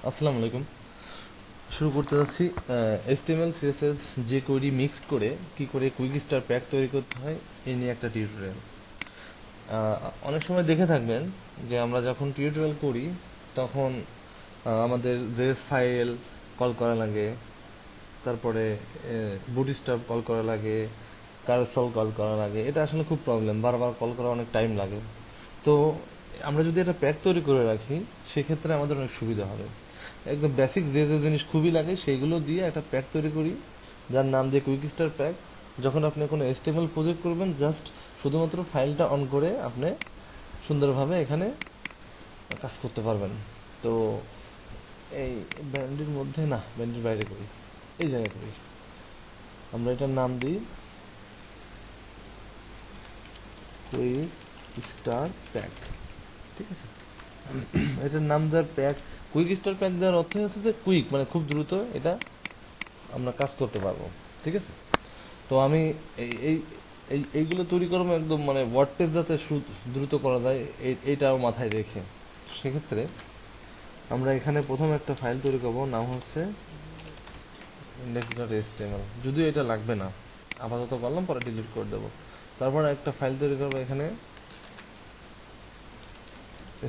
আসসালামু আলাইকুম। শুরু করতে যাচ্ছি HTML CSS যে কোয়েরি মিক্সড করে কি করে কুইক স্টার প্যাক তৈরি করতে হয় এই নিয়ে একটা টিউটোরিয়াল। অনেক সময় দেখে থাকবেন যে আমরা যখন টিউটোরিয়াল করি তখন আমাদের জেএস ফাইল কল করা লাগে, তারপরে বুটস্ট্র্যাপ কল করা লাগে, কারসল কল করা লাগে। এটা আসলে খুব প্রবলেম, বারবার কল করা অনেক টাইম লাগে। তো আমরা যদি একটা প্যাক তৈরি করে রাখি সেক্ষেত্রে আমাদের অনেক সুবিধা হবে। একদম বেসিক যে যে জিনিস খুবই লাগে সেইগুলো দিয়ে একটা প্যাক তৈরি করি, যার নাম দিয়ে কুইক স্টার প্যাক। যখন আপনি কোনো HTML প্রজেক্ট করবেন, জাস্ট শুধুমাত্র ফাইলটা অন করে আপনি সুন্দরভাবে এখানে কাজ করতে পারবেন। তো এই ব্যান্ডের মধ্যে না, ব্যান্ডের বাইরে করি, এই জায়গায় করি। আমরা এটার নাম দিই কুইক স্টার প্যাক, ঠিক আছে? এটার নাম দেওয়ার প্যাক, কুইক স্টার প্যাক দেওয়ার অর্থ হচ্ছে যে কুইক মানে খুব দ্রুত এটা আমরা কাজ করতে পারবো, ঠিক আছে? তো আমি এই এই এইগুলো তৈরি করবো একদম মানে ওয়ার্ডপেজ যাতে দ্রুত করা যায় এইটাও মাথায় রেখে। সেক্ষেত্রে আমরা এখানে প্রথম একটা ফাইল তৈরি করবো, নাম হচ্ছে index.html। যদিও এটা লাগবে না, আপাতত করলাম, পরে ডিলিট করে দেবো। তারপর একটা ফাইল তৈরি করবো এখানে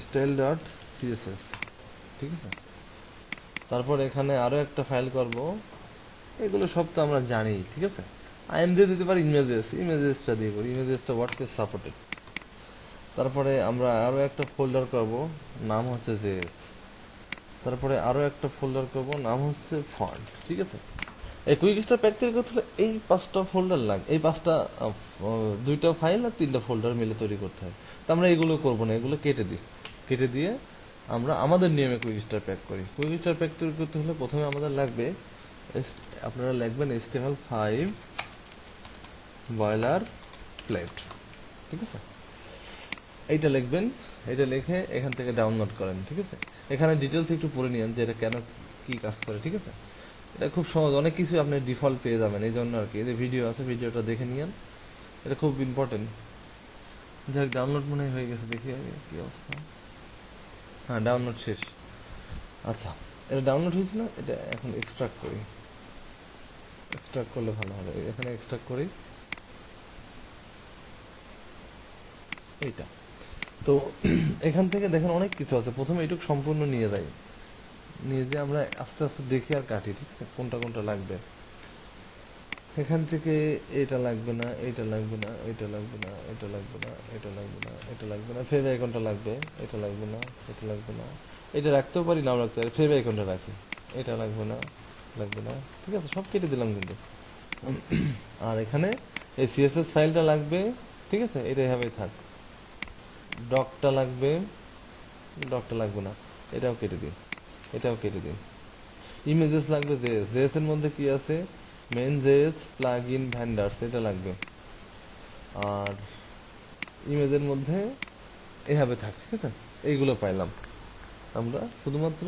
style.css, ঠিক আছে? তারপর এখানে আরো একটা ফাইল করব, এগুলো সব তো আমরা জানি, ঠিক আছে? আইএম দিয়ে দিতে পারি ইমেজেস, ইমেজেসটা দিয়ে করি, ইমেজেসটা ওয়ার্ডপ্রেস সাপোর্টেড। তারপরে আমরা আরো একটা ফোল্ডার করব, নাম হচ্ছে জেএস। তারপরে আরো একটা ফোল্ডার করব, নাম হচ্ছে ফন্ট, ঠিক আছে? এই কুইক স্টার প্যাক তৈরি করতে হলে এই 5টা ফোল্ডার লাগে, এই 5টা দুইটা ফাইল আর 3টা ফোল্ডার মিলে তৈরি করতে হয়। তো আমরা এগুলো করব না, এগুলো কেটে দিই। কেটে দিয়ে আমরা আমাদের নিয়মে কুইক স্টার প্যাক করি। কুইক স্টার প্যাক তৈরি করতে হলে প্রথমে আমাদের লাগবে আপনারা লিখবেন HTML5 বয়লার প্লেট, ঠিক আছে? এইটা লিখবেন। এটা লিখে এখান থেকে ডাউনলোড করেন, ঠিক আছে? এখানে ডিটেলস একটু পড়ে নিন যে এটা কেন কি কাজ করে, ঠিক আছে? এটা খুব সহজ, অনেক কিছু আপনি ডিফল্ট পেয়ে যাবেন, এই জন্য আর কি। এই যে ভিডিও আছে, ভিডিওটা দেখে নিন, এটা খুব ইম্পর্টেন্ট। যাক, ডাউনলোড মনে হয় হয়ে গেছে, দেখি আগে কি অবস্থা। হ্যাঁ, ডাউনলোড শেষ। আচ্ছা, এটা ডাউনলোড হয়েছে না? এটা এখন এক্সট্রাক্ট করি। এক্সট্রাক্ট করলে ভালো হবে, এখানে এক্সট্রাক্ট করি এইটা। তো এখান থেকে দেখেন অনেক কিছু আছে, প্রথমে এইটুকু সম্পূর্ণ নিয়ে যাই, নিয়ে যে আমরা আস্তে আস্তে দেখি আর কাটি, ঠিক আছে? কোনটা কোনটা লাগবে এখান থেকে। এটা লাগবে না, এটা লাগবে না, এটা লাগবে না, এটা লাগবে না, এটা লাগবে না, এটা লাগবে না, ফেভ আইকনটা লাগবে, এটা লাগবে না, এটা লাগবে না, এটা রাখতেও পারি, নাও রাখতে পারি, ফেভ আইকনটা রাখি। এটা লাগবে না, লাগবে না, ঠিক আছে? সব কেটে দিলাম কিন্তু। আর এখানে এই সিএসএস ফাইলটা লাগবে, ঠিক আছে? এটা এভাবেই থাক। ডকটা লাগবে, ডকটা লাগবে না, এটাও কেটে দিন, এটাও কেটে দিন। ইমেজেস লাগবে জেএস, জেএস এর মধ্যে কি আছে? মেন জেএস প্লাগ ইন ভ্যান্ডার্স, এটা লাগবে। আর ইমেজের মধ্যে এভাবে থাক, ঠিক আছে? এইগুলো পাইলাম আমরা, শুধুমাত্র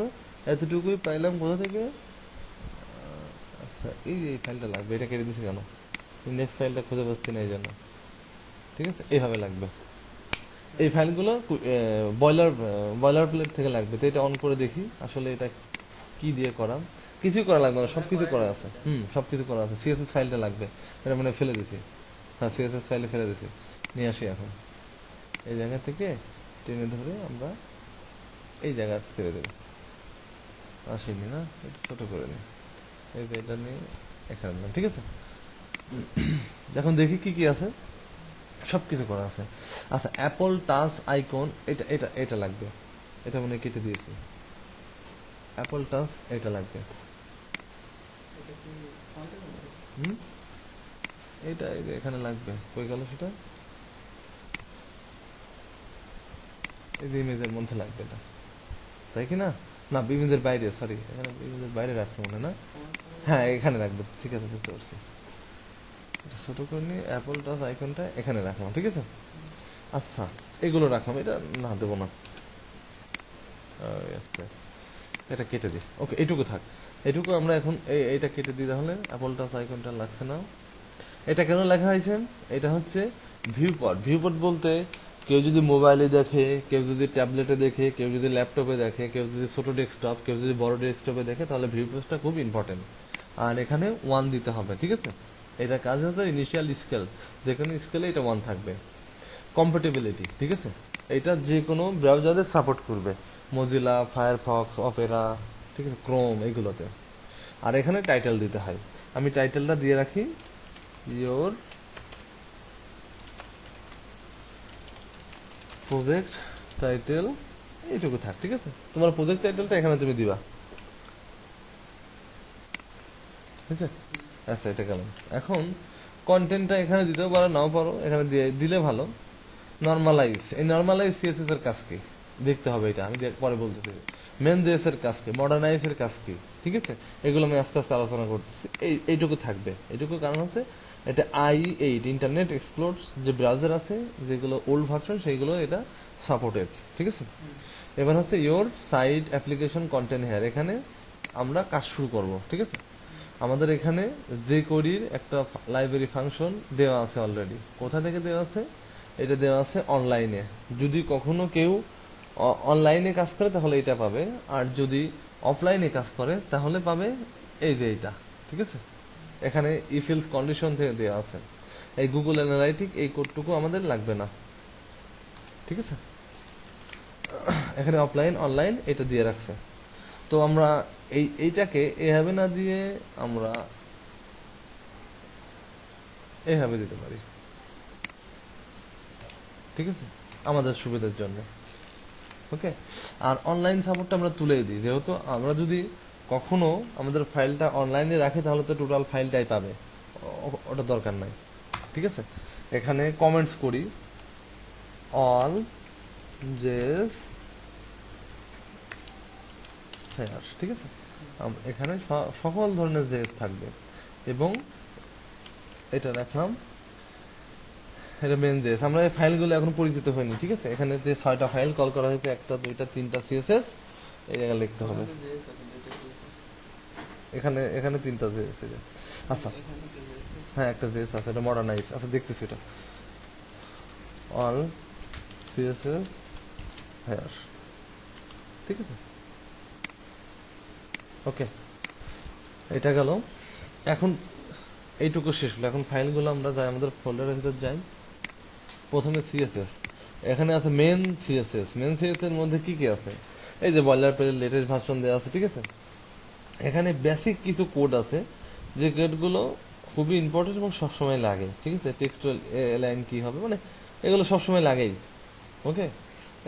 এতটুকুই পাইলাম। কোথা থেকে? আচ্ছা, এই যে এই ফাইলটা লাগবে, এটা কেটে দিছি কেন? ইন্ডেক্স ফাইলটা খুঁজে পাচ্ছি না এই জন্য, ঠিক আছে? এইভাবে লাগবে। এই ফাইলগুলো বয়লার বয়লার প্লেট থেকে লাগবে। তো এটা অন করে দেখি আসলে এটা কি দিয়ে করা। কিছুই করা লাগবে না, সবকিছু করা আছে। সবকিছু করা আছে। সিএসএস ফাইলটা লাগবে, এটা মানে ফেলে দিছি। হ্যাঁ, সিএসএস ফাইলে ফেলে দিছি, নিয়ে আসি এখন। এই জায়গা থেকে টেনে ধরে আমরা এই জায়গা ছেড়ে দেবো। আসেনি না, একটু ছোট করে নিই। এই যে এটা নিয়ে এখানে দিলাম, ঠিক আছে? এখন দেখি কি কি আছে। সবকিছু করা আছে। আচ্ছা, অ্যাপল টাচ আইকন, এটা এটা এটা লাগবে। এটা মনে হয় কেটে দিয়েছি। অ্যাপল টাচ এটা লাগবে। হুম, এটা এই যে এখানে লাগবে। কই গেল সেটা? এই যে ইমেজের মধ্যে লাগবে এটা, তাই কি না? না, ইমেজের বাইরে, সরি, এখানে ইমেজের বাইরে রাখছে মনে হয় না? হ্যাঁ, এখানে রাখবে, ঠিক আছে, বুঝতে পারছি। এটা ছোট করে নিয়ে অ্যাপল টাচ আইকনটা এখানে রাখলাম, ঠিক আছে? আচ্ছা, এগুলো রাখলাম, এটা না দেবো না। আস্তে, এটা কেটে দিই। ওকে, এইটুকু থাক। এইটুকু আমরা এখন এইটা কেটে দিই, তাহলে অ্যাপল টাচ আইকনটা লাগছে না। এটা কেন লেখা হয়েছে? এটা হচ্ছে ভিউপট। ভিউপট বলতে কেউ যদি মোবাইলে দেখে, কেউ যদি ট্যাবলেটে দেখে, কেউ যদি ল্যাপটপে দেখে, কেউ যদি ছোট ডেস্কটপ, কেউ যদি বড় ডেস্কটপে দেখে, তাহলে ভিউ পেজটা খুব ইম্পর্টেন্ট। আর এখানে 1 দিতে হবে, ঠিক আছে। এটা কাজ হচ্ছে ইনিশিয়াল স্কেল, যে কোনো স্কেলে এটা 1 থাকবে। কম্প্যাটিবিলিটি, ঠিক আছে, এটা যে কোনো ব্রাউজারে সাপোর্ট করবে, মজিলা, ফায়ারফক্স, অপেরা, ঠিক আছে, ক্রোম, এগুলোতে। আর এখানে টাইটেল দিতে হয়, আমি টাইটেলটা দিয়ে রাখি ইয়োর প্রজেক্ট টাইটেল, এইটুকু থাক, ঠিক আছে। তোমার প্রজেক্ট টাইটেলটা এখানে তুমি দিবা, ঠিক আছে। আচ্ছা, এটা গেল। এখন কন্টেন্টটা এখানে দিতেও পারো, নাও পারো, এখানে দিলে ভালো। নর্মালাইজ, এই নর্মালাইজ সিএসএস এর কাজ কি দেখতে হবে, এটা আমি পরে বলতেছি। মেন জেএস এর কাজ কি, মডার্নাইজ এর কাজ কি, ঠিক আছে, এগুলো আমি আস্তে আস্তে আলোচনা করতেছি। এইটুকু থাকবে, এইটুকু কারণ হচ্ছে এটা IE8 ইন্টারনেট এক্সপ্লোর যে ব্রাউজার আছে, যেগুলো ওল্ড ভার্সন, সেইগুলো এটা সাপোর্টেড, ঠিক আছে। এবার হচ্ছে your site application content here, এখানে আমরা কাজ শুরু করব, ঠিক আছে। আমাদের এখানে যে কোডির একটা লাইব্রেরি ফাংশন দেওয়া আছে অলরেডি। কোথা থেকে দেওয়া আছে? এটা দেওয়া আছে অনলাইনে। যদি কখনো কেউ অনলাইনে কাজ করে তাহলে এটা পাবে, আর যদি অফলাইনে কাজ করে তাহলে পাবে এই যে এইটা, ঠিক আছে। এখানে ইফিলস কন্ডিশন থেকে দেওয়া আছে। এই গুগল অ্যানালাইটিক এই কোডটুকু আমাদের লাগবে না, ঠিক আছে। এখানে অফলাইন অনলাইন এটা দিয়ে রাখছে। তো আমরা এইটাকে এভাবে না দিয়ে আমরা এভাবে দিতে পারি, ঠিক আছে, আমাদের সুবিধার জন্য। ওকে। আর অনলাইন সাপোর্টটা আমরা তুলে দিই, যেহেতু আমরা যদি কখনো আমাদের ফাইলটা অনলাইনে রাখি তাহলে তো টোটাল ফাইলটাই পাবে, ওটা দরকার নাই, ঠিক আছে। এখানে কমেন্টস করি অল জেস হেয়ার, ঠিক আছে। এখানে সকল ধরনের জেস থাকবে, এবং এটা রাখলাম, এটা মেন জেস। আমরা এই ফাইলগুলো এখন পরিচিত হয়নি, ঠিক আছে। এখানে যে 6টা ফাইল কল করা হয়েছে, 1টা 2টা 3টা সিএসএস এই জায়গায় লিখতে হবে। এখানে এখানে 3টা জেএস। আচ্ছা, হ্যাঁ, একটা জেএস আছে, এটা মডার্নাইজ। আচ্ছা, দেখতেছি এটা অল সিএসএস হেয়ার, ঠিক আছে। ওকে, এটা গেল। এখন এইটুকু শেষ হলো। এখন ফাইলগুলো আমরা যাই, আমাদের ফোল্ডারের ভিতর যাই। প্রথমে সিএসএস, এখানে আছে মেন সিএসএস। মেন সিএসএস এর মধ্যে কি কি আছে? এই যে বয়লার প্লেট লেটেস্ট ভার্সন দেওয়া আছে, ঠিক আছে। এখানে বেসিক কিছু কোড আছে, যে কোডগুলো খুবই ইম্পর্টেন্ট এবং সবসময় লাগে, ঠিক আছে। টেক্সচুয়াল লাইন কি হবে, মানে এগুলো সবসময় লাগেই। ওকে।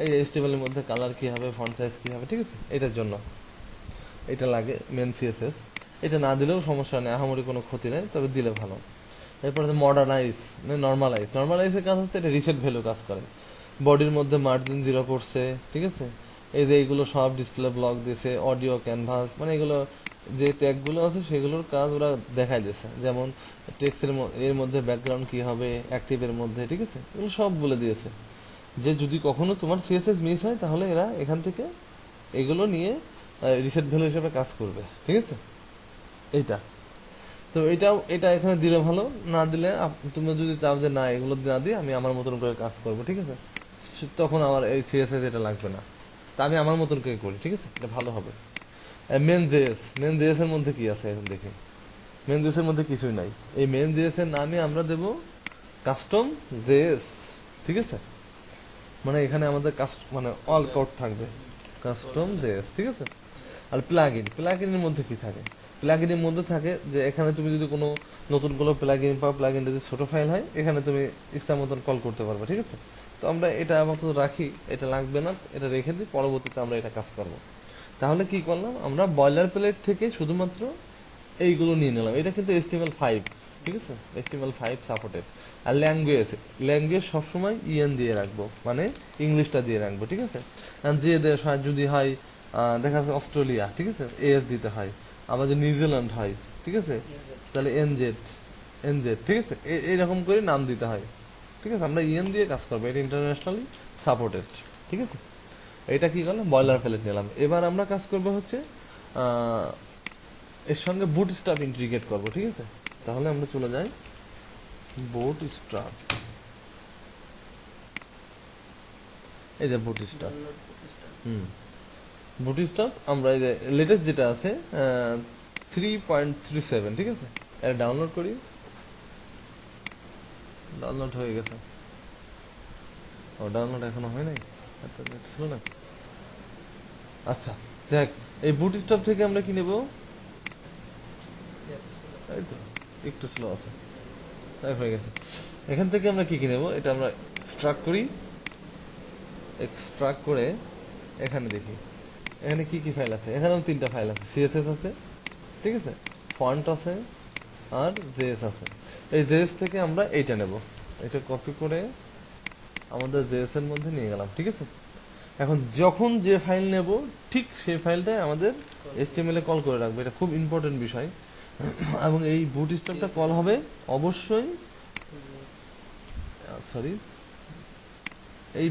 এই HTML এর মধ্যে কালার কি হবে, ফন্ট সাইজ কি হবে, ঠিক আছে, এটার জন্য এটা লাগে মেন সিএসএস। এটা না দিলেও সমস্যা নেই, আহামরি কোনো ক্ষতি নেই, তবে দিলে ভালো। এরপরে মডার্নাইজ, নর্মালাইজ। নর্মালাইজের কাজ হচ্ছে এটা রিসেট ভ্যালু কাজ করে, বডির মধ্যে মার্জিন 0 করছে, ঠিক আছে। এই যে এইগুলো সব ডিসপ্লে ব্লক দিয়েছে, অডিও ক্যানভাস, মানে এগুলো যে ট্যাগগুলো আছে সেগুলোর কাজ ওরা দেখাই দিয়েছে। যেমন টেক্সটের এর মধ্যে ব্যাকগ্রাউন্ড কি হবে, অ্যাক্টিভের মধ্যে, ঠিক আছে, এগুলো সব বলে দিয়েছে। যে যদি কখনো তোমার সিএসএস মিস হয় তাহলে এরা এখান থেকে এগুলো নিয়ে রিসেট ভ্যালু হিসেবে কাজ করবে, ঠিক আছে। এইটা তো এটা এখানে দিলে ভালো, না দিলে তুমি যদি চাও যে না এগুলো না দিয়ে আমি আমার মতন করে কাজ করবো, ঠিক আছে, তখন আমার এই সিএসএস এটা লাগবে না, তা আমি আমার মতন করে করি, ঠিক আছে, এটা ভালো হবে। মেন জেএস, মেন জেএস এর মধ্যে কি আছে এখন দেখি। মেন জেএস এর মধ্যে কিছুই নাই। এই মেন জেএস এর নামে আমরা দেব কাস্টম জেএস, ঠিক আছে। মানে এখানে আমাদের মানে অল কোড থাকবে কাস্টম জেএস, ঠিক আছে। আর প্লাগইনের মধ্যে কি থাকে? প্লাগইনের মধ্যে থাকে যে এখানে তুমি যদি কোনো নতুন কোনো প্লাগইন পাও, প্লাগইন যদি ছোট ফাইল হয়, এখানে তুমি ইচ্ছা মতন কল করতে পারবে, ঠিক আছে। তো আমরা এটা আপাতত রাখি, এটা লাগবে না, এটা রেখে দিই, পরবর্তীতে আমরা এটা কাজ করব। তাহলে কি করলাম আমরা, বয়লার প্লেট থেকে শুধুমাত্র এইগুলো নিয়ে নিলাম। এটা কিন্তু HTML5, ঠিক আছে, HTML5 সাপোর্টেড। আর ল্যাঙ্গুয়েজ সবসময় ইএন দিয়ে রাখবো, মানে ইংলিশটা দিয়ে রাখবো, ঠিক আছে। আর যে দেশ হয়, যদি হয় দেখা যাচ্ছে অস্ট্রেলিয়া, ঠিক আছে, AS দিতে হয়। আবার যদি নিউজিল্যান্ড হয়, ঠিক আছে, তাহলে এনজেড, ঠিক আছে, এইরকম করে নাম দিতে হয়, ঠিক আছে। আমরা ইএন দিয়ে কাজ করবো, এটা ইন্টারন্যাশনালি সাপোর্টেড, ঠিক আছে। এটা কি করলাম, বয়লার প্লেট নিলাম। এবার আমরা কাজ করবো হচ্ছে এর সঙ্গে বুটস্ট্র্যাপ ইন্টিগ্রেট করব, ঠিক আছে। তাহলে আমরা চলে যাই বুটস্ট্র্যাপ। এই যে বুটস্ট্র্যাপ। Download Bootstrap. হুম, বুটস্ট্র্যাপ আমরা এই যে লেটেস্ট যেটা আছে 3.37, ঠিক আছে, এটা ডাউনলোড করি। ডাউনলোড হয়ে গেছে। ও ডাউনলোড এখনো হয় নাই, এত নেট ছিল না। আচ্ছা, দেখ, এই বুটস্ট্র্যাপ থেকে আমরা কি নেব? এই তো একটু স্লো আছে, তাই হয়ে গেছে। এখান থেকে আমরা কি কি নেব, এটা আমরা এক্সট্রাক্ট করি। এক্সট্রাক্ট করে এখানে দেখি এখানে কি কি ফাইল আছে। এখানেও 3টা ফাইল আছে, সিএসএস আছে, ঠিক আছে, ফন্ট আছে, আর জেএস আছে। এই জেএস থেকে আমরা এইটা নেব, এটা কপি করে আমাদের জেএস এর মধ্যে নিয়ে গেলাম, ঠিক আছে। এখন যখন যে ফাইল নেব ঠিক সেই ফাইলটাই আমাদের এইচটিএমএল এ কল করে রাখবে, এটা খুব ইম্পর্টেন্ট বিষয়। এবং এই বুটস্ট্র্যাপটা কল হবে অবশ্যই, সরি, এই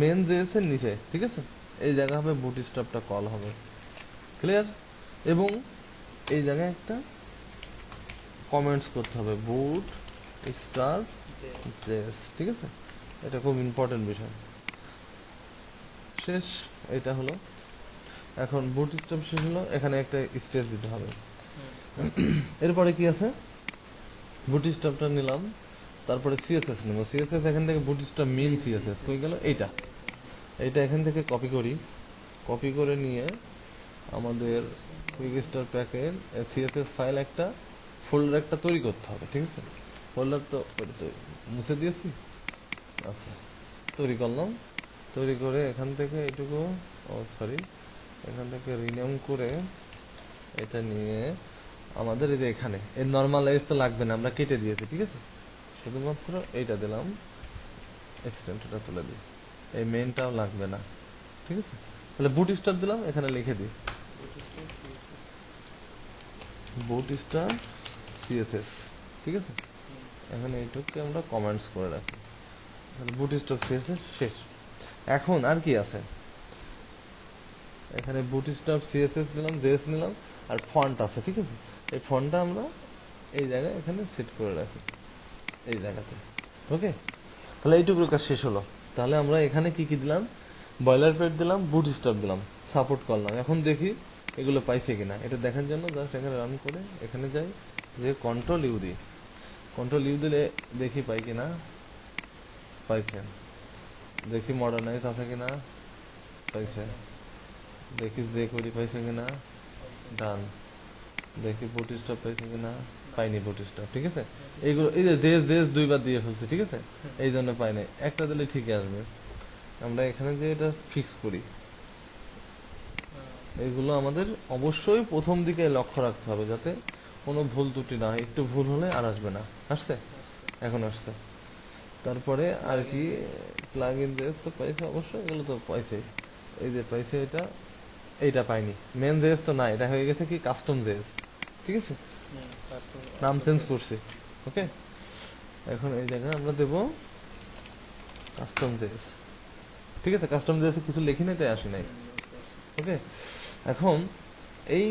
মেন জেএস এর নিচে, ঠিক আছে, এই জায়গা হবে বুটস্ট্র্যাপটা কল হবে, ক্লিয়ার। এবং এই জায়গায় একটা কমেন্টস করতে হবে, বুট স্টার জেএস, ঠিক আছে, এটা খুব ইম্পর্টেন্ট বিষয়। শেষ, এটা হলো। এখন বুটস্ট্র্যাপ শেষ হলো, এখানে একটা স্পেস দিতে হবে। এরপরে কি আছে, বুটস্ট্র্যাপটা নিলাম, তারপরে সিএসএস নেব। সিএসএস এখান থেকে বুটস্ট্র্যাপ মেইন সিএসএস কই গেল, এইটা এখান থেকে কপি করি। কপি করে নিয়ে আমাদের কুইক স্টার প্যাকের সিএসএস ফাইল একটা ফোল্ডার একটা তৈরি করতে হবে, ঠিক আছে। ফোল্ডার তো মুছে দিয়েছি, আচ্ছা, তৈরি করলাম। তৈরি করে এখান থেকে এটুকু, সরি, এখান থেকে রিনেম করে এটা নিয়ে আমাদের এই যে এখানে এর নর্মালাইজ তো লাগবে না, আমরা কেটে দিয়েছি, ঠিক আছে, শুধুমাত্র এইটা দিলাম, এক্সটেন্টটা তুলে দিই, এই মেইনটাও লাগবে না, ঠিক আছে। তাহলে বুট স্টার দিলাম, এখানে লিখে দিই বুট স্টার সিএসএস, ঠিক আছে। এখানে এইটুকুকে আমরা কমেন্টস করে রাখি, তাহলে বুট স্টার সিএসএস শেষ। এখন আর কি আছে, এখানে বুটস্ট্র্যাপ সিএসএস নিলাম, জেএস নিলাম, আর ফন্ট আছে, ঠিক আছে। এই ফন্টটা আমরা এই জায়গায় এখানে সেট করে রাখি, এই জায়গাতে, ওকে। তাহলে এইটুকুর কাজ শেষ হলো। তাহলে আমরা এখানে কি কি দিলাম, বয়লার প্লেট দিলাম, বুটস্ট্র্যাপ দিলাম, সাপোর্ট করলাম। এখন দেখি এগুলো পাইছে কিনা, এটা দেখার জন্য জাস্ট এখানে রান করে এখানে যাই, যে কন্ট্রোল ইউ দিই। কন্ট্রোল ইউ দিলে দেখি পাই কিনা, পাইছে। দেখি মডার্নাইজ আছে কিনা, পাইছে। দেখি যে করি পাইছে কিনা, ডান। দেখি বুটস্ট্র্যাপ পাইছে কিনা, পাইনি বুটস্ট্র্যাপ, ঠিক আছে। এইগুলো এই যে দেশ দেশ দুইবার দিয়ে ফেলছে, ঠিক আছে, এই জন্য পাই নাই। একটা দিলে ঠিকই আসবে। আমরা এখানে যে এটা ফিক্স করি, এইগুলো আমাদের অবশ্যই প্রথম দিকে লক্ষ্য রাখতে হবে, যাতে কোনো ভুল ত্রুটি না হয়। একটু ভুল হলে আর আসবে না। আসছে, এখন আসছে। তারপরে আর কি, প্লাগ ইন জেএস তো পাইছে অবশ্যই, এগুলো তো পাইছে। এই যে পাইছে এটা, এইটা পাইনি। মেন জেএস তো না, এটা হয়ে গেছে কি কাস্টম জেএস, ঠিক আছে, নাম চেঞ্জ করছি, ওকে। এখন এই জায়গায় আমরা দেব কাস্টম জেএস, ঠিক আছে। কাস্টম জেএস কিছু লিখি নাই, তাই আসি নাই, ওকে। এখন এই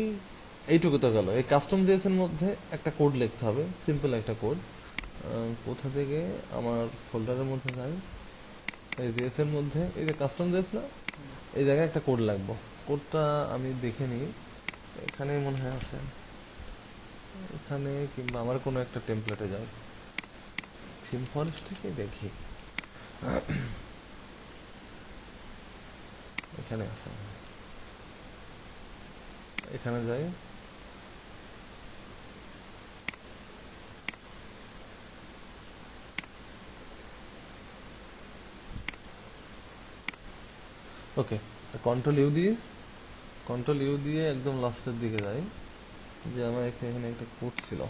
এইটুকু তো গেল। এই কাস্টম জেএস এর মধ্যে একটা কোড লিখতে হবে, সিম্পল একটা কোড। কোথা থেকে আমার ফোল্ডারের মধ্যে যাই, এই জেএস এর মধ্যে এই যে কাস্টম জেএস না, এই জায়গায় একটা কোড লাগবো। কোডটা আমি দেখে নিই, এখানে মনে হয় আছে, এখানে কিংবা আমার কোনো একটা টেমপ্লেটে যাই, থিম ফরেস্ট থেকে দেখি, এখানে আছে, এখানে যাই। ওকে, কন্ট্রোল ইউ দিয়ে একদম লাস্টের দিকে যাই, যে আমার এখানে একটা কোড ছিল,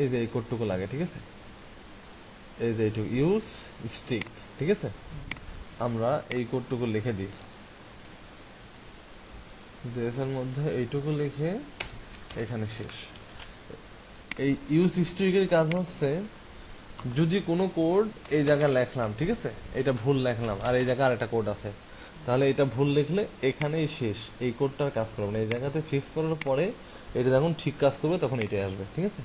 এই যে এই কোডটুকু লাগে, ঠিক আছে। এই যে এইটুকু ইউজ স্টিক, ঠিক আছে, আমরা এই কোডটুকু লিখে দিই জেএস এর মধ্যে, এইটুকু লিখে এখানে শেষ। এই ইউজ স্ট্রিকের কাজ হচ্ছে, যদি কোনো কোড এই জায়গায় লেখলাম, ঠিক আছে, এটা ভুল লেখলাম, আর এই জায়গায় আরেকটা কোড আছে, তাহলে এটা ভুল লিখলে এখানেই শেষ, এই কোডটার কাজ করবে না। এই জায়গাতে ফিক্স করার পরে এটা যখন ঠিক কাজ করবে তখন এটাই আসবে, ঠিক আছে।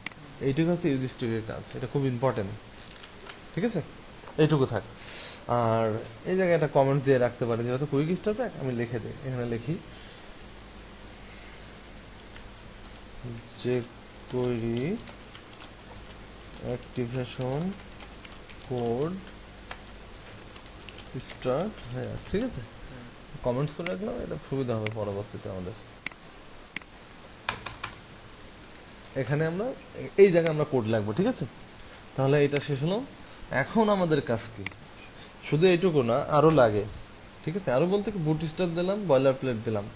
এইটুকু হচ্ছে ইউজ স্ট্রিকের কাজ, এটা খুব ইম্পর্টেন্ট, ঠিক আছে। এইটুকু থাক। আর এই জায়গায় একটা কমেন্ট দিয়ে রাখতে পারেন, যেহেতু কুইক স্টার্ট প্যাক আমি লিখে দিই, এখানে লিখি যে কোয়েরি অ্যাক্টিভেশন কোড স্টার্ট, হ্যাঁ ঠিক আছে, কমেন্টস করে রাখলাম, এটা সুবিধা হবে পরবর্তীতে আমাদের। এখানে আমরা এই জায়গায় আমরা কোড লাগবো, ঠিক আছে। তাহলে এটা শেষ হলো। এখন আমাদের কাজ কি, শুধু এইটুকু না, আরো লাগে, ঠিক আছে। আরো বলতে কি, বুটস্ট্র্যাপ দিলাম, বয়লার প্লেট দিলাম,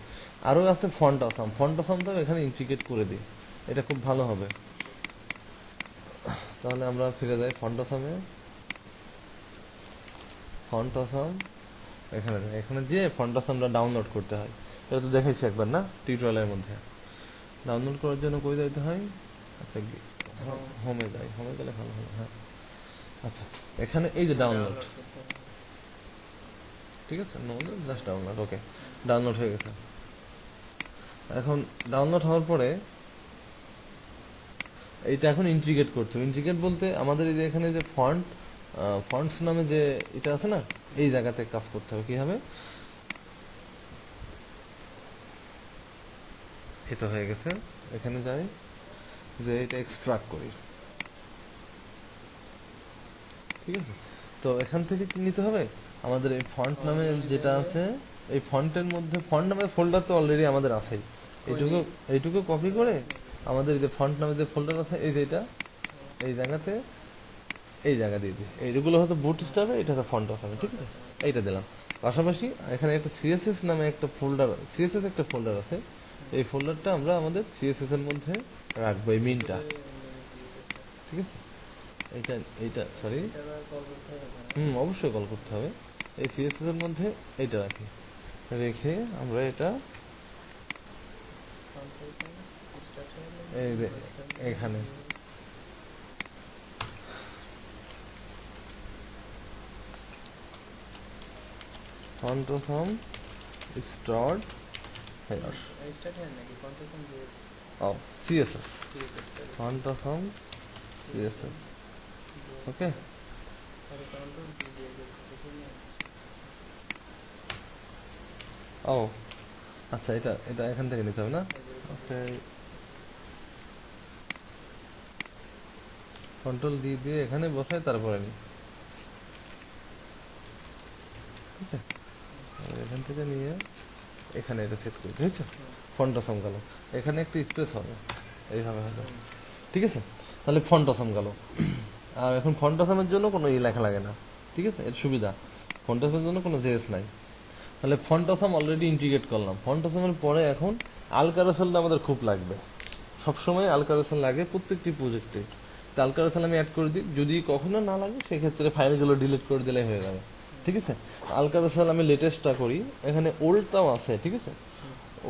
আরো আছে ফন্ট আসাম। ফন্ট আসামটা এখানে ইন্টিগ্রেট করে দিই, এটা খুব ভালো হবে। তাহলে আমরা ফিরে যাই ফন্ট আসামে। ফন্ট আসাম এখানে, এখানে যে ফন্ট আসামটা ডাউনলোড করতে হয়, এটা তো দেখাইছি একবার না টিউটোরিয়ালের মধ্যে। ডাউনলোড করার জন্য কই যাইতে হয়, আচ্ছা হোমে যাই, হোমে গেলে ভালো হবে। হ্যাঁ আচ্ছা, এখানে এই যে ডাউনলোড, ঠিক আছে, জাস্ট ডাউনলোড, ওকে ডাউনলোড হয়ে গেছে। এখন ডাউনলোড হওয়ার পরে এইটা এখন ইন্টিগ্রেট করতে হবে। ইন্টিগ্রেট বলতে আমাদের এই যে এখানে যে ফন্টস নামে যে এটা আছে না, এই জায়গাতে কাজ করতে হবে। কি হবে, এটা হয়ে গেছে, এখানে যাই যে এটা এক্সট্রাক্ট করি, ঠিক আছে। তো এখান থেকে কি নিতে হবে, আমাদের এই ফন্ট নামে যেটা আছে, এই ফন্টের মধ্যে ফন্ট নামে ফোল্ডার তো অলরেডি আমাদের আছেই, এইটুকু এইটুকু কপি করে আমাদের যে ফন্ট নামে যে ফোল্ডার আছে, এই যে এটা এই জায়গাতে এই জায়গা দিয়ে দিই। এইগুলো হয়তো বুটস্ট্র্যাপে, এটা হচ্ছে ফন্ট হবে, ঠিক আছে, এইটা দিলাম। পাশাপাশি এখানে একটা সিএসএস নামে একটা ফোল্ডার, সিএসএস একটা ফোল্ডার আছে, এই ফোল্ডারটা আমরা আমাদের সিএসএস এর মধ্যে রাখবো, এই মিনটা, ঠিক আছে। এইটা এইটা সরি, অবশ্যই কল করতে হবে। এই সিএসএস এর মধ্যে এইটা রাখি, রেখে আমরা এটা এই যে এখানে Font Awesome start here of CSS, Font Awesome CSS, okay. ও আচ্ছা, এটা এটা এখান থেকে নিতে হবে না, ওকে। কন্ট্রোল দিয়ে এখানে বসাই, তারপরে নি, ঠিক আছে। এখান থেকে নিয়ে এখানে এটা সেট করি, বুঝছো, ফন্ট আসাম গেল, এখানে একটা স্পেস হবে, এইভাবে হলো, ঠিক আছে। তাহলে ফন্ট আসাম গেল। আর এখন ফন্ট আসামের জন্য কোনো লেখা লাগে না, ঠিক আছে, এর সুবিধা, ফন্ট আসামের জন্য কোনো জেএস নাই। তাহলে ফন্ট আসাম অলরেডি ইন্টিগ্রেট করলাম। ফন্ট আসামের পরে এখন আলকারসেলটা আমাদের খুব লাগবে, সবসময় আলকারসেল লাগে প্রত্যেকটি প্রজেক্টে। তো আলকারসেল আমি অ্যাড করে দিই, যদি কখনো না লাগে সেক্ষেত্রে ফাইলগুলো ডিলিট করে দিলে হয়ে যাবে, ঠিক আছে। আলকারসেল আমি লেটেস্টটা করি, এখানে ওল্ডটাও আছে, ঠিক আছে।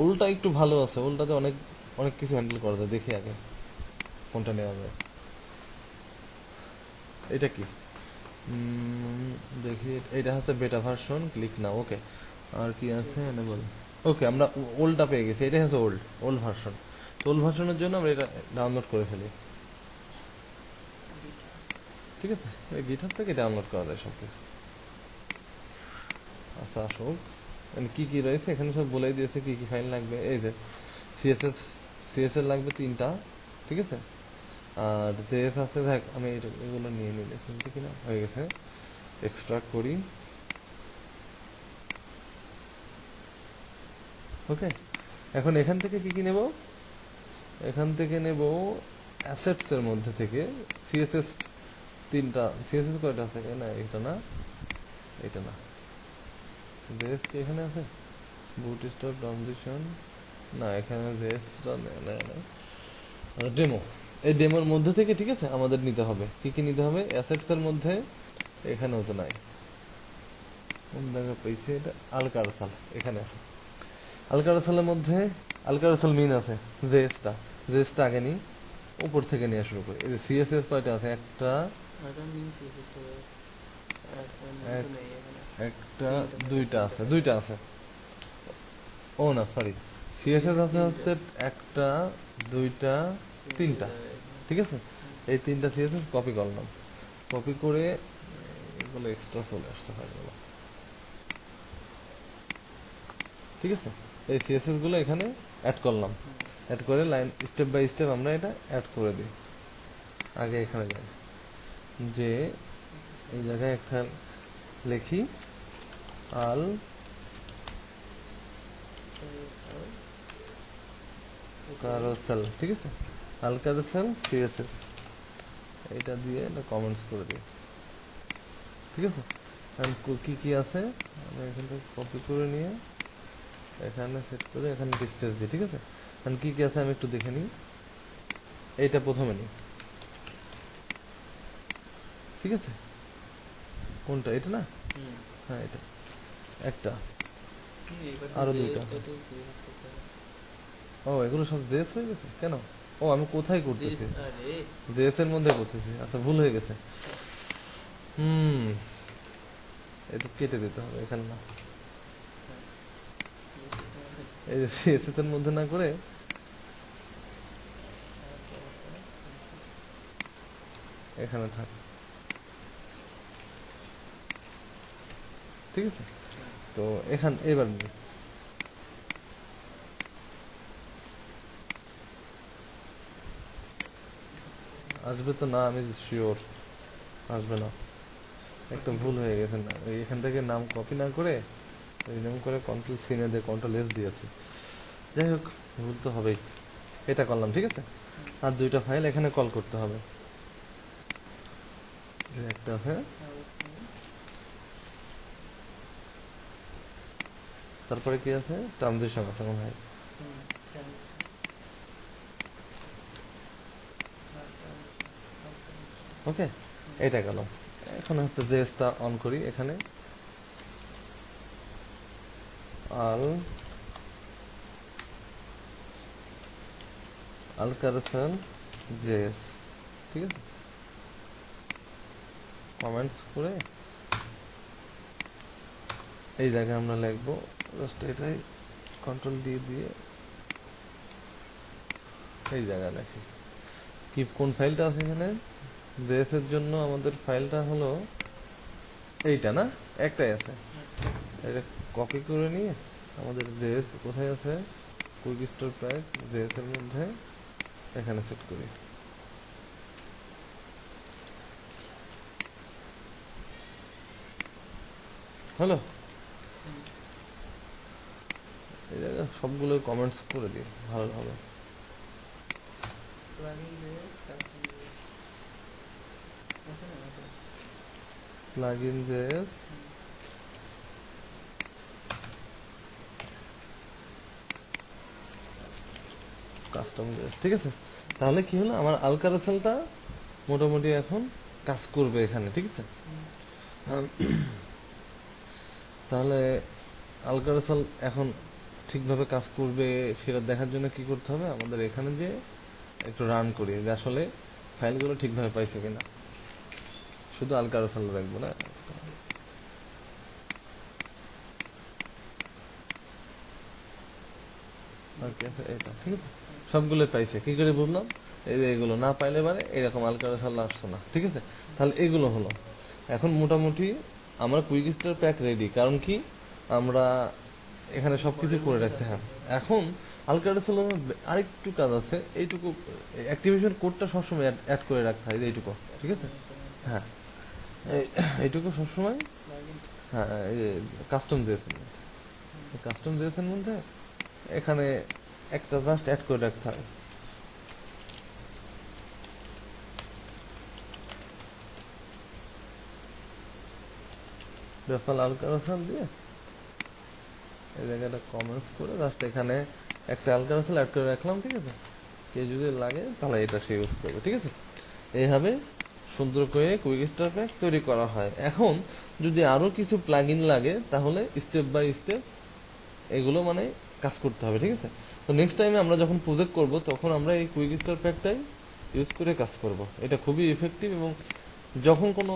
ওল্ডটা একটু ভালো আছে, ওল্ডটাতে অনেক অনেক কিছু হ্যান্ডেল করা যায়। দেখি আগে কোনটা নেওয়া যায়, এটা কি, দেখি, এটা হচ্ছে বেটা ভার্সন, ক্লিক না, ওকে। আর কি আছে এনেবল, ওকে, আমরা ওল্ডটা পেয়ে গেছি, এটাই হচ্ছে ওল্ড ওল্ড ভার্সন। তো ওল্ড ভার্সনের জন্য আমরা এটা ডাউনলোড করে ফেলি, ঠিক আছে। গিটহাব থেকে ডাউনলোড করা যায় সব কিছু। আচ্ছা আসুক, কি কি রয়েছে এখানে সব বলে দিয়েছে, কি কি ফাইল লাগবে। এই যে সিএসএস, সিএসএস লাগবে 3টা, ঠিক আছে। আর জেএস আছে, দেখ আমি এগুলো নিয়ে নিলে শুনছি কিনা, হয়ে গেছে, এক্সট্রাক্ট করি, ওকে। এখন এখান থেকে কি কি নেব, এখান থেকে নেব অ্যাসেটস এর মধ্যে থেকে সিএসএস 3টা, সিএসএস কয়টা আছে, না এটা না, এটা না, জেএস কি এখানে আছে, বুটস্ট্র্যাপ ট্রানজিশন, না এখানে জেএসটা ডেমো, এই ডেমোর মধ্যে থেকে, ঠিক আছে, আমাদের নিতে হবে। কি কি নিতে হবে, অ্যাসেটস এর মধ্যে, এখানেও তো নাই, কোন জায়গায় পেয়েছি এটা, আলকারসাল এখানে আছে। আলকারসালের মধ্যে আলকারসাল মিন আছে, জেএসটা, জেএসটা আগে নিই, উপর থেকে নিয়ে শুরু করি। এই যে সিএসএস কয়টা আছে, একটা একটা দুইটা আছে, দুইটা আছে, ও না সরি, সিএসএস আছে হচ্ছে একটা, দুইটা, 3টা, ঠিক আছে। এই 3টা সিএসএস কপি করলাম, কপি করে এগুলো এক্সট্রা চলে আসতে ফাইলগুলো, ঠিক আছে। এই সিএসএস গুলো এখানে অ্যাড করলাম, অ্যাড করে লাইন স্টেপ বাই স্টেপ আমরা এটা অ্যাড করে দিই। আগে এখানে যাই, যে এই জায়গায় একটা লিখি আল কারোসেল, ঠিক আছে, আল কারোসেল সিএসএস, এটা দিয়ে এটা কমেন্টস করে দিই, ঠিক আছে। কি কি আছে আমরা এখান থেকে কপি করে নিয়ে এখানে সেট করে এখানে ডিসটেন্স দিই, ঠিক আছে। এখন কি কি আছে আমি একটু দেখে নিই। এইটা প্রথমে নিই, ঠিক আছে। কোনটা, এটা না? হ্যাঁ এটা একটা, আরো দুইটা। ও এগুলো সব জেএস হয়ে গেছে কেন? ও আমি কোথায় করতেছি, জেএস এর মধ্যে করতেছি, আচ্ছা ভুল হয়ে গেছে। এটা কেটে দিতে হবে এখানে না, এই যে সিএসএস এর মধ্যে না করে এখানে থাক, ঠিক আছে। তো এখান এবার আসবে তো না, আমি শিওর আসবে না, একটা ভুল হয়ে গেছে না, এখান থেকে নাম কপি না করে রিনেম করে কন্ট্রোল সি দিয়ে কন্ট্রোল এস দিয়েছি। যাই হোক, ভুল তো হবেই। এটা করলাম, ঠিক আছে। আর দুইটা ফাইল এখানে কল করতে হবে, একটা আছে, তারপরে কি আছে, ট্রানজিশন আছে মনে হয়। ওকে, এটা গেল। এখন হচ্ছে জেএসটা অন করি, এখানে আল আল কারোসেল জেএস, ঠিক আছে। কমেন্টস করে এই জায়গায় আমরা লিখবো জাস্ট এটাই, কন্ট্রোল ডি দিয়ে এই জায়গায় লিখি কি কোন ফাইলটা আছে এখানে। জেএস এর জন্য আমাদের ফাইলটা হলো এইটা না, একটাই আছে, এটা কপি করে নিয়ে আমাদের জেএস কোথায় আছে, কুইক স্টোর প্যাক জেএস এর মধ্যে এখানে সেট করি। হলো, এই জায়গায় সবগুলো কমেন্টস করে দিই, ভালো হবে। প্লাগইন জেএস কাস্টম জেএস, ঠিক আছে। তাহলে কি হলো, আমার আল কারোসেলটা মোটামুটি এখন কাজ করবে এখানে, ঠিক আছে। তাহলে আল কারোসেল এখন ঠিকভাবে কাজ করবে সেটা দেখার জন্য কি করতে হবে, আমাদের এখানে যে একটু রান করি যে আসলে ফাইলগুলো ঠিকভাবে পাইছে কিনা, শুধু আল কারোসেল রাখবো না। এটা ঠিক আছে, সবগুলো পাইছে, কি করে বুঝলাম, এই যে এগুলো না পাইলে পারে এরকম আল কারোসেল আসছে না, ঠিক আছে। তাহলে এগুলো হলো, এখন মোটামুটি আমার কুইক স্টার প্যাক রেডি, কারণ কি আমরা এখানে সবকিছু করে রাখছি। হ্যাঁ, এখন আল কারোসেল আরেকটু কাজ আছে, এইটুকু অ্যাক্টিভেশন কোডটা সবসময় অ্যাড করে রাখতে হয়, এইটুকু, ঠিক আছে। হ্যাঁ, এইটুকু সবসময়, হ্যাঁ, এই যে কাস্টম জেএস এর মধ্যে, কাস্টম জেএস এর মধ্যে এখানে একটা জাস্ট অ্যাড করে রাখতে হবে। রেফাল আল কারোসেল দিয়ে এই জায়গাটা কমেন্টস করে জাস্ট এখানে একটা আল কারোসেল অ্যাড করে রাখলাম, ঠিক আছে। কে যদি লাগে তাহলে এটা সে ইউজ করবে, ঠিক আছে। এইভাবে সুন্দর করে কুইক স্টার প্যাক তৈরি করা হয়। এখন যদি আরো কিছু প্লাগইন লাগে তাহলে স্টেপ বাই স্টেপ এগুলো মানে কাজ করতে হবে, ঠিক আছে। তো নেক্সট টাইমে আমরা যখন প্রজেক্ট করব তখন আমরা এই কুইক স্টার প্যাকটাই ইউজ করে কাজ করব, এটা খুবই ইফেক্টিভ। এবং যখন কোনো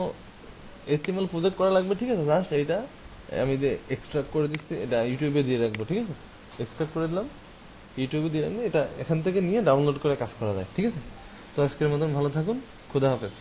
এসটিএমএল প্রজেক্ট করা লাগবে, ঠিক আছে, জাস্ট এইটা আমি যে এক্সট্রাক্ট করে দিচ্ছি, এটা ইউটিউবে দিয়ে রাখবো, ঠিক আছে। এক্সট্রাক্ট করে দিলাম, ইউটিউবে দিয়ে রাখলে এটা এখান থেকে নিয়ে ডাউনলোড করে কাজ করা যায়, ঠিক আছে। তো আজকের মতন ভালো থাকুন, খুদা হাফেজ।